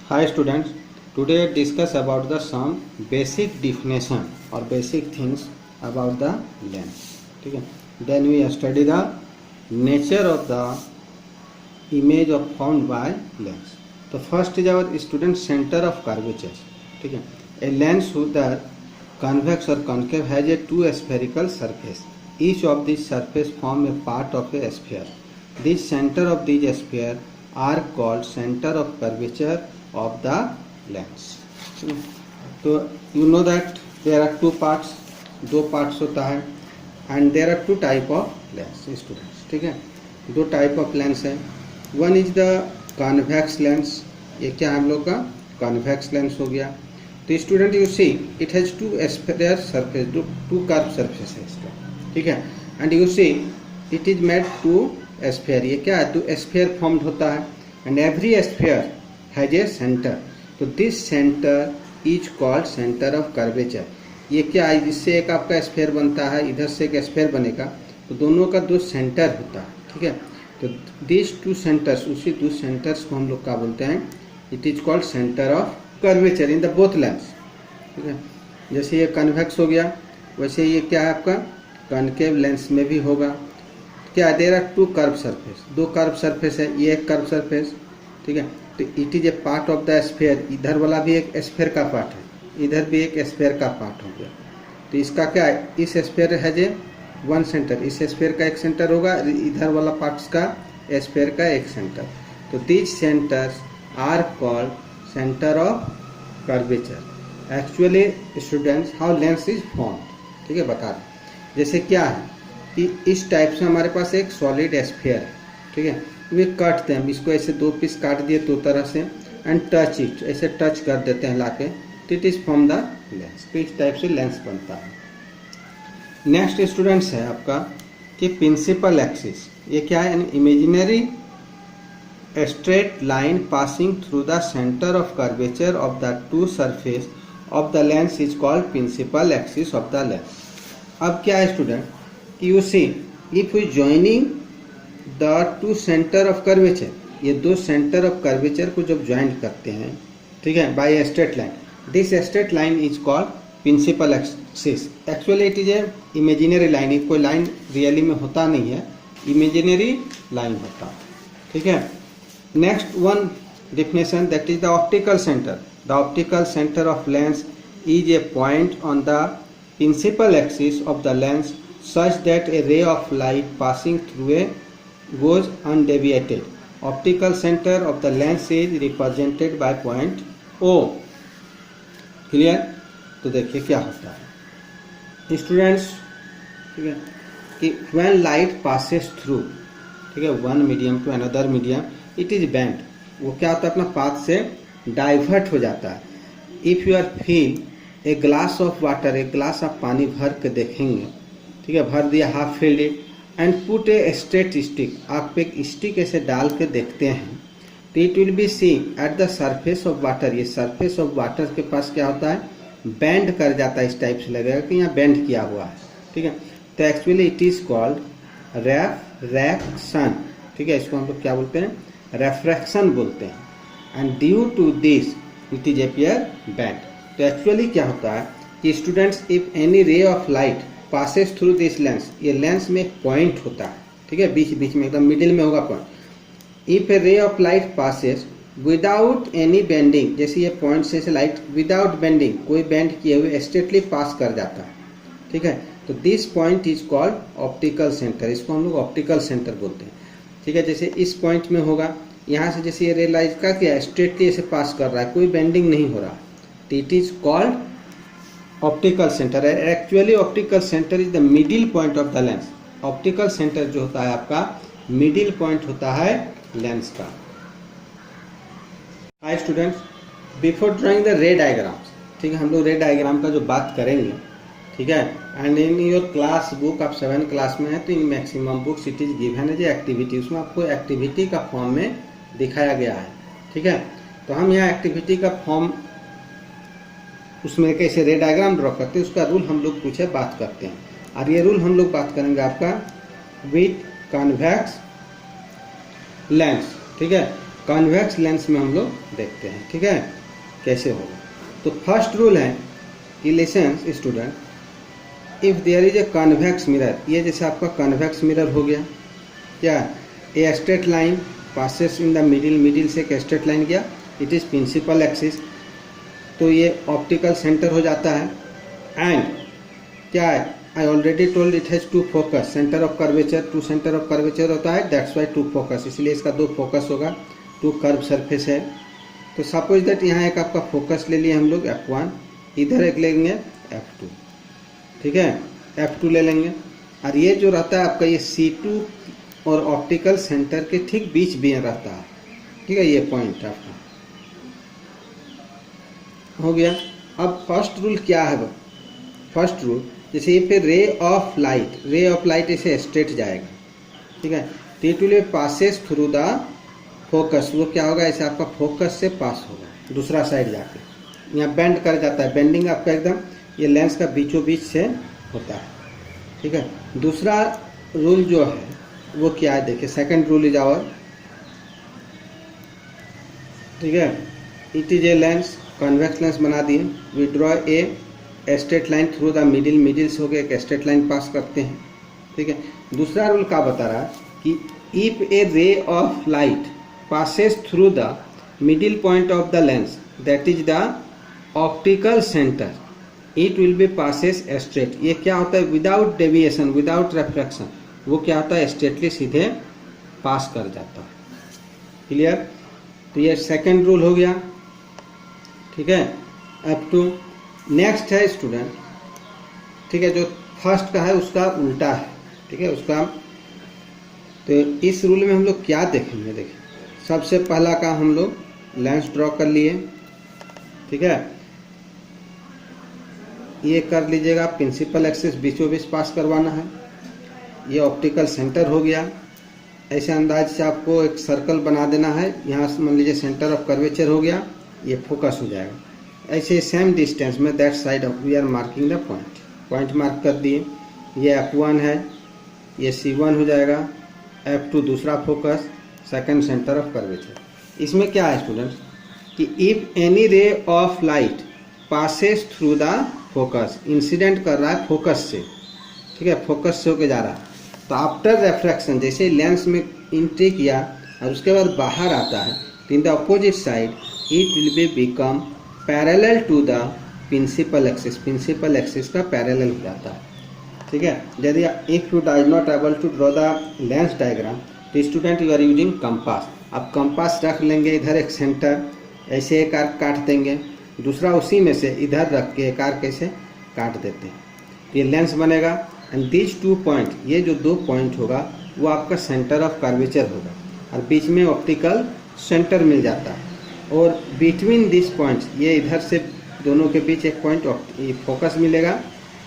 Hi students, today discuss about the some basic definition or basic things about the lens. ठीक है. Then we study the nature of the image of formed by lens. तो first is our student center of curvature. ठीक है. A lens whether convex or concave has a two spherical surface. Each of these surface form a part of a sphere. These center of these sphere are called center of curvature of the lens. तो you know that there are two parts, दो parts होता है and there are two type of lens students. ठीक है, दो type of lens है. One is the convex lens. ये क्या हम लोग का convex lens हो गया. तो student you see it has two sphere surface, two curved surface है इसका. ठीक है, and you see it is made two sphere. ये क्या है, two sphere formed होता है and every sphere has a center. तो this center is called center of curvature. ये क्या है, इससे एक आपका स्फेयर बनता है, इधर से एक स्फेयर बनेगा, तो दोनों का दो सेंटर होता है. ठीक है, तो दिस टू सेंटर्स, उसी दो सेंटर्स को हम लोग क्या बोलते हैं, it is called centre of curvature in the both lens. ठीक है, जैसे ये कन्वेक्स हो गया वैसे ये क्या है आपका कॉनकेव लेंस में भी होगा. क्या there are two curve surface, दो कर्व सरफेस है, ये एक कर्व सरफेस. ठीक है, तो it is a part of the sphere. इधर वाला भी एक स्फेयर का पार्ट है, इधर भी एक स्फेयर का पार्ट हो गया. तो इसका क्या है, इस स्फेयर है जे वन सेंटर, इस स्फेयर का एक सेंटर होगा, इधर वाला पार्ट्स का स्फेयर का एक सेंटर. तो this centres are called centre of curvature. Actually students how lens is formed. ठीक है, बता रहे जैसे क्या है कि इस टाइप से हमारे पास एक सॉलिड स्फेयर है. ठीक है, वे काटते हैं, इसको ऐसे दो पीस काट दिए दो तरह से एंड टच इट, ऐसे टच कर देते हैं लाके, तो it is from the lens. तो इस टाइप से लेंस बनता है. नेक्स्ट स्टूडेंट्स है आपका कि प्रिंसिपल एक्सिस. ये क्या है, an imaginary straight line passing through the centre of curvature of the two surface of the lens is called principal axis of the lens. अब क्या है स्टूडेंट कि you see if you joining the two centre of curvature, ये दो centre of curvature को जब joint करते हैं, ठीक है, by a straight line, this straight line is called principal axis. Actually it is a imaginary line, कोई line really में होता नहीं है, इमेजिनरी लाइन होता है. ठीक है. Next one definition that is the optical centre. The optical centre of lens is a point on the principal axis of the lens such that a ray of light passing through a goes undeviated. Optical center of the lens is represented by point O. Clear? तो देखिए क्या होता है students. ठीक है, कि when light passes through, ठीक है, one medium to another medium, it is bent. वो क्या होता है, अपना पाथ से डाइवर्ट हो जाता है. If you are fill a glass of water, एक ग्लास आप पानी भर के देखेंगे, ठीक है, भर दिया, half filled it and put a straight stick, आप एक स्टिक ऐसे डाल के देखते हैं, तो it will be see at the surface of water. ये सरफेस ऑफ वाटर के पास क्या होता है, बेंड कर जाता है, इस टाइप से लगेगा कि यहाँ बेंड किया हुआ है. ठीक है, तो एक्चुअली इट इज कॉल्ड रेफ्रैक्शन. ठीक है, इसको हम लोग क्या बोलते हैं, रेफ्रैक्शन बोलते हैं. And due to this it is appear bend. तो एक्चुअली क्या होता है कि students if any ray of light passes through this lens, ये लेंस में एक पॉइंट होता है. ठीक है, बीच बीच में एकदम मिडिल में होगा पॉइंट. इफ ए रे of light passes without any bending, जैसे ये पॉइंट से लाइट विदाउट बेंडिंग, कोई बेंड किए हुए स्ट्रेटली पास कर जाता है. ठीक है, तो this point is called optical centre. इसको हम लोग ऑप्टिकल सेंटर बोलते हैं. ठीक है, जैसे इस पॉइंट में होगा, यहाँ से जैसे ये रे लाइट का क्या स्ट्रेटली ऐसे पास कर रहा है, कोई बेंडिंग नहीं हो रहा, तो it is called optical centre. Actually optical centre is the middle point of the lens. Optical centre जो होता है आपका मिडिल पॉइंट होता है लेंस का. Hi students, before drawing the रे डायग्राम्स, ठीक है, हम लोग रे डायग्राम का जो बात करेंगे. ठीक है, and in your class book, आप 7 क्लास में है तो in maximum books it is given as activity. उसमें आपको एक्टिविटी का फॉर्म में दिखाया गया है. ठीक है, तो हम यहाँ एक्टिविटी का फॉर्म उसमें कैसे रे डायग्राम ड्रॉ करते हैं उसका रूल हम लोग कुछ है बात करते हैं. और ये रूल हम लोग बात करेंगे आपका विथ कॉन्वेक्स लेंस. ठीक है, कॉन्वेक्स लेंस में हम लोग देखते हैं, ठीक है, कैसे होगा। तो फर्स्ट रूल है कि listen student, if there is a convex mirror, ये जैसे आपका कॉन्वेक्स मिरर हो गया, क्या a straight line passes in the middle से एक स्ट्रेट लाइन गया, इट इज प्रिंसिपल एक्सिस, तो ये ऑप्टिकल सेंटर हो जाता है। एंड क्या है, I already told it has two focus, centre of curvature, two centre of curvature होता है, दैट्स वाई टू फोकस, इसलिए इसका दो फोकस होगा, टू कर्व सरफेस है। तो सपोज दैट यहाँ एक आपका फोकस ले लिए हम लोग F1, इधर एक लेंगे F2, ठीक है, F2 ले लेंगे, और ये जो रहता है आपका ये C2 और ऑप्टिकल सेंटर के ठीक बीच में रहता है, ठीक है, ये पॉइंट आपका हो गया। अब फर्स्ट रूल क्या है, फर्स्ट रूल जैसे ये फिर रे ऑफ लाइट इसे स्ट्रेट जाएगा, ठीक है, तो it will passes through the focus, वो क्या होगा, ऐसे आपका फोकस से पास होगा दूसरा साइड जाके, यहाँ बेंड कर जाता है, बेंडिंग आपका एकदम ये लेंस का बीचों बीच से होता है, ठीक है। दूसरा रूल जो है वो क्या है, देखिए सेकंड रूल इज आवर, ठीक है, it is a lens, convex lens बना दिए, we draw a straight line through the middle से होकर एक स्ट्रेट लाइन पास करते हैं, ठीक है। दूसरा रूल क्या बता रहा है कि इफ ए रे of light passes through the middle point of the lens, that is the optical center, it will be passes straight, ये क्या होता है, विदाउट डेविएशन, विदाउट रिफ्रैक्शन, वो क्या होता है, स्ट्रेटली सीधे पास कर जाता है, क्लियर। तो ये सेकंड रूल हो गया, ठीक है, F2। नेक्स्ट है स्टूडेंट, ठीक है, जो फर्स्ट का है उसका उल्टा है, ठीक है, उसका, तो इस रूल में हम लोग क्या देखेंगे, देखिए सबसे पहला काम हम लोग लेंस ड्रॉ कर लिए, ठीक है, ये कर लीजिएगा, प्रिंसिपल एक्सिस बीचों बीच पास करवाना है, ये ऑप्टिकल सेंटर हो गया, ऐसे अंदाज से आपको एक सर्कल बना देना है, यहाँ मान लीजिए सेंटर ऑफ कर्वेचर हो गया, ये फोकस हो जाएगा, ऐसे सेम डिस्टेंस में that side of we are marking the point mark कर दिए, ये F1 है, ये C1 हो जाएगा, F2 दूसरा focus, second centre of curvature. इसमें क्या है स्टूडेंट्स कि if any ray of light passes through the focus, incident कर रहा है फोकस से, ठीक है, फोकस से होके जा रहा है, तो आफ्टर रिफ्रैक्शन जैसे लेंस में एंट्री किया और उसके बाद बाहर आता है, तो in the opposite side it will be become parallel to the principal axis का पैरेलल हो जाता है, ठीक है। यदि if you are not able to draw the lens diagram, तो student you are using compass, आप कंपास रख लेंगे, इधर एक सेंटर ऐसे एक आर्क काट देंगे, दूसरा उसी में से इधर रख के एक आर्क ऐसे काट देते हैं, ये लेंस बनेगा। एंड दीज टू पॉइंट, ये जो दो पॉइंट होगा वो आपका सेंटर ऑफ कर्वेचर होगा, और बीच में ऑप्टिकल सेंटर मिल जाता है, और बिटवीन दिस पॉइंट्स, ये इधर से दोनों के बीच एक पॉइंट फोकस मिलेगा,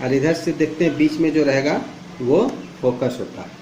और इधर से देखते हैं बीच में जो रहेगा वो फोकस होता है।